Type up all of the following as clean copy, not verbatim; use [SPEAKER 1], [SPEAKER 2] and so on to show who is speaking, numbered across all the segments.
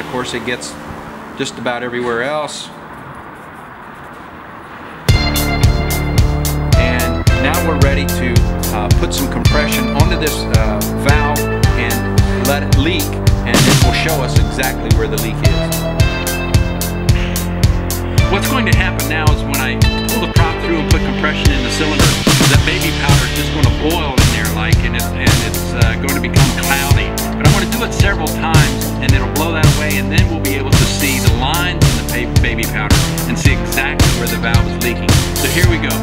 [SPEAKER 1] of course it gets just about everywhere else. And now we're ready to put some compression onto this valve and let it leak, and it will show us exactly where the leak is. What's going to happen now is when I pull the prop through and put compression in the cylinder, that baby powder is just going to boil in there and it's going to become cloudy. But I'm going to do it several times and it'll blow that away, and then we'll be able to see the lines in the baby powder and see exactly where the valve is leaking. So here we go.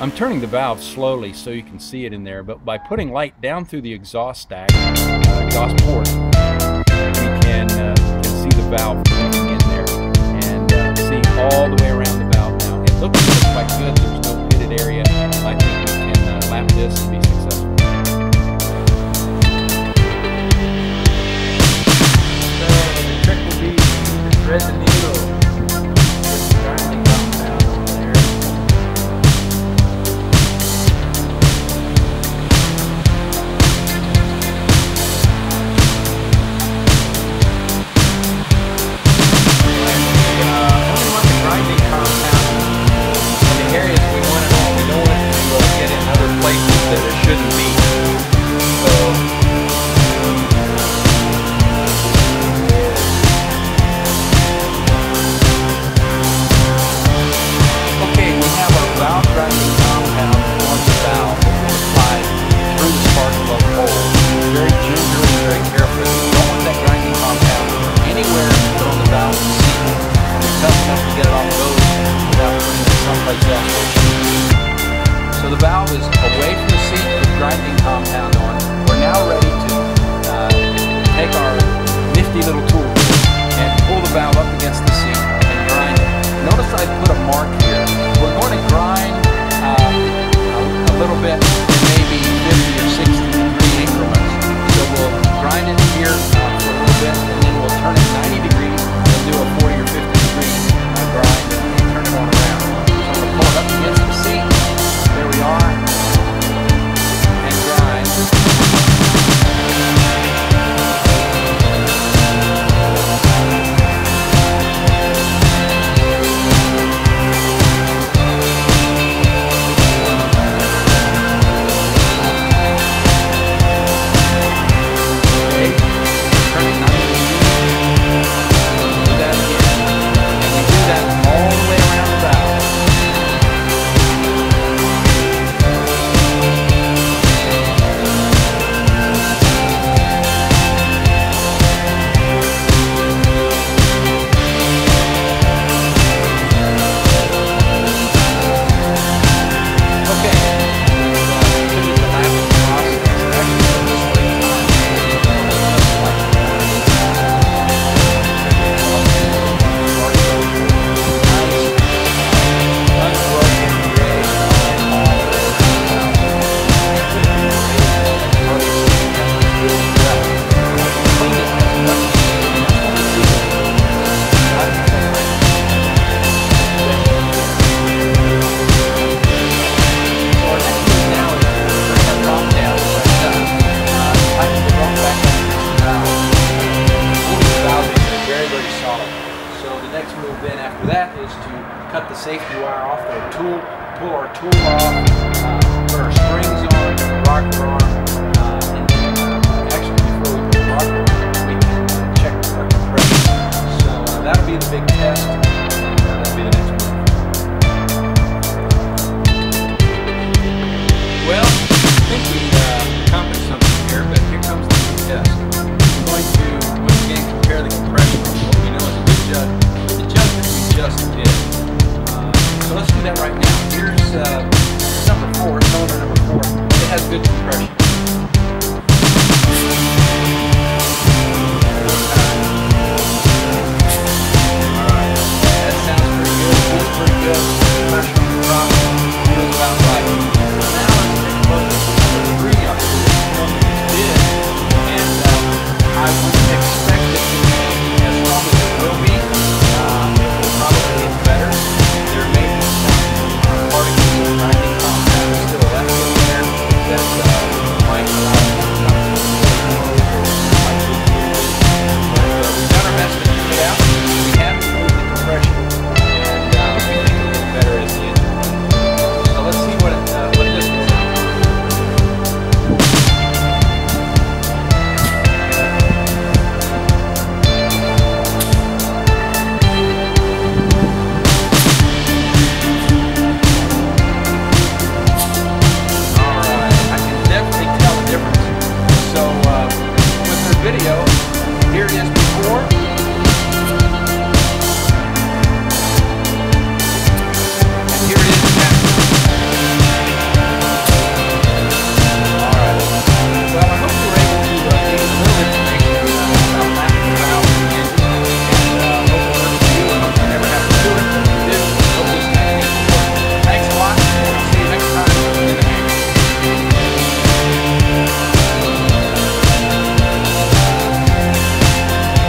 [SPEAKER 2] I'm turning the valve slowly so you can see it in there, but by putting light down through the exhaust stack, exhaust port, we can see the valve moving in there and see all the way around the valve now. It looks quite good. There's no pitted area. I think we can lap this and be successful.
[SPEAKER 1] So the trick will be to thread the needle. Just grinding down over there. That it shouldn't be.
[SPEAKER 2] cut the safety wire off, pull our tool off, put our springs on, rocker arm,